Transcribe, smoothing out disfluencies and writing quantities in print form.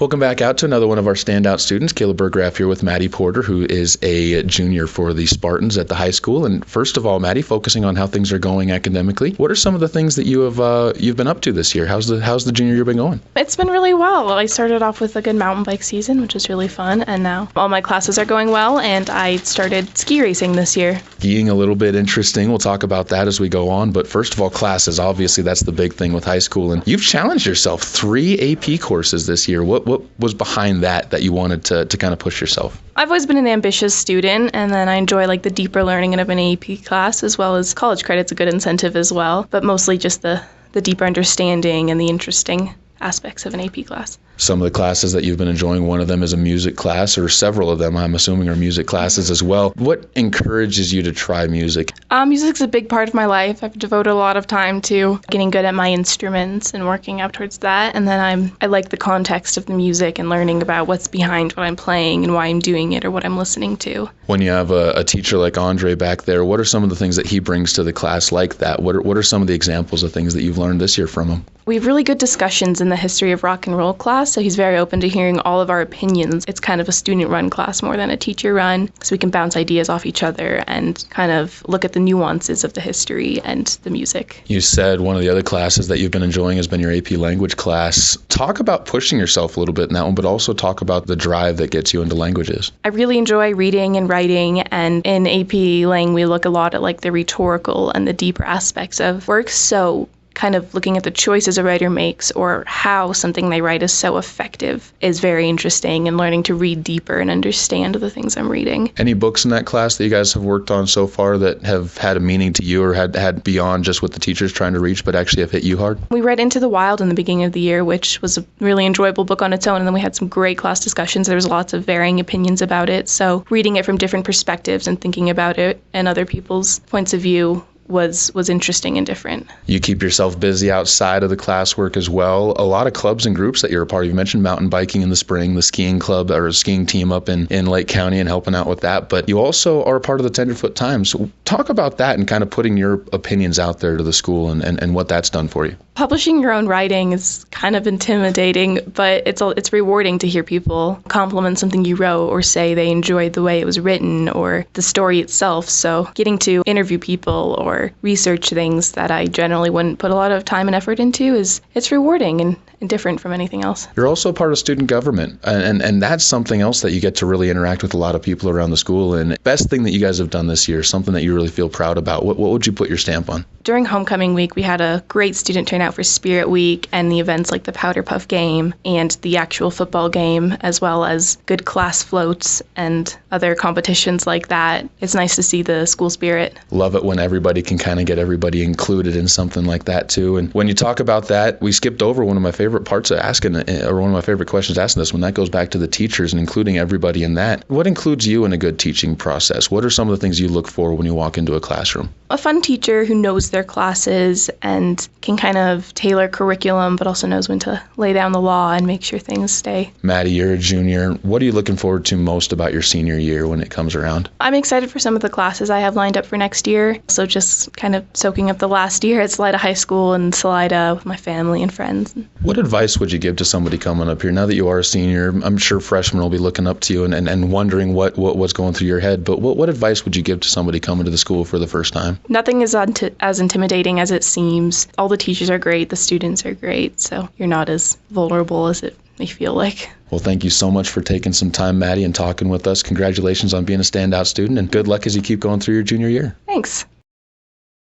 Welcome back out to another one of our Standout students. Caleb Burgraff here with Maddie Porter, who is a junior for the Spartans at the high school. And first of all, Maddie, focusing on how things are going academically, what are some of the things that you've been up to this year? How's the junior year been going? It's been really well. I started off with a good mountain bike season, which was really fun, and now all my classes are going well, and I started ski racing this year. Skiing a little bit interesting. We'll talk about that as we go on. But first of all, classes. Obviously, that's the big thing with high school. And you've challenged yourself 3 AP courses this year. What was behind that you wanted to kind of push yourself? I've always been an ambitious student, and then I enjoy the deeper learning of an AP class, as well as college credit's a good incentive as well, but mostly just the deeper understanding and the interesting aspects of an AP class. Some of the classes that you've been enjoying, one of them is a music class, or several of them, I'm assuming, are music classes as well. What encourages you to try music? Music's a big part of my life. I've devoted a lot of time to getting good at my instruments and working up towards that. And then I like the context of the music and learning about what's behind what I'm playing and why I'm doing it or what I'm listening to. When you have a teacher like Andre back there, what are some of the things that he brings to the class like that? What are some of the examples of things that you've learned this year from him? We have really good discussions in the history of rock and roll class, so he's very open to hearing all of our opinions. It's kind of a student-run class more than a teacher-run, so we can bounce ideas off each other and kind of look at the nuances of the history and the music. You said one of the other classes that you've been enjoying has been your AP language class. Talk about pushing yourself a little bit in that one, but also talk about the drive that gets you into languages. I really enjoy reading and writing, and in AP Lang we look a lot at the rhetorical and the deeper aspects of works, so kind of looking at the choices a writer makes or how something they write is so effective is very interesting, and learning to read deeper and understand the things I'm reading. Any books in that class that you guys have worked on so far that have had a meaning to you or had beyond just what the teacher's trying to reach but actually have hit you hard? We read Into the Wild in the beginning of the year, which was a really enjoyable book on its own, and then we had some great class discussions. There was lots of varying opinions about it, so reading it from different perspectives and thinking about it and other people's points of view was interesting and different. You keep yourself busy outside of the classwork as well. A lot of clubs and groups that you're a part of. You mentioned mountain biking in the spring, the skiing club or skiing team up in Lake County and helping out with that. But you also are a part of the Tenderfoot Times. Talk about that and kind of putting your opinions out there to the school and what that's done for you. Publishing your own writing is kind of intimidating, but it's rewarding to hear people compliment something you wrote or say they enjoyed the way it was written or the story itself. So getting to interview people or research things that I generally wouldn't put a lot of time and effort into it's rewarding and different from anything else. You're also part of student government, and that's something else that you get to really interact with a lot of people around the school. And best thing that you guys have done this year, something that you really feel proud about, what would you put your stamp on? During homecoming week, we had a great student turnout for Spirit Week and the events like the Powder Puff game and the actual football game, as well as good class floats and other competitions like that. It's nice to see the school spirit. Love it when everybody can kind of get everybody included in something like that too. And when you talk about that, we skipped over one of my favorite parts of asking, or one of my favorite questions asking this, when that goes back to the teachers and including everybody in that. What includes you in a good teaching process? What are some of the things you look for when you walk into a classroom? A fun teacher who knows their classes and can kind of tailor curriculum, but also knows when to lay down the law and make sure things stay. Maddie, you're a junior. What are you looking forward to most about your senior year when it comes around? I'm excited for some of the classes I have lined up for next year. So just kind of soaking up the last year at Salida High School and Salida with my family and friends. What advice would you give to somebody coming up here? Now that you are a senior, I'm sure freshmen will be looking up to you and wondering what's going through your head. But what advice would you give to somebody coming to the school for the first time? Nothing is as intimidating as it seems. All the teachers are great, the students are great, so you're not as vulnerable as it may feel like. Well, thank you so much for taking some time, Maddie, and talking with us. Congratulations on being a standout student, and good luck as you keep going through your junior year. Thanks.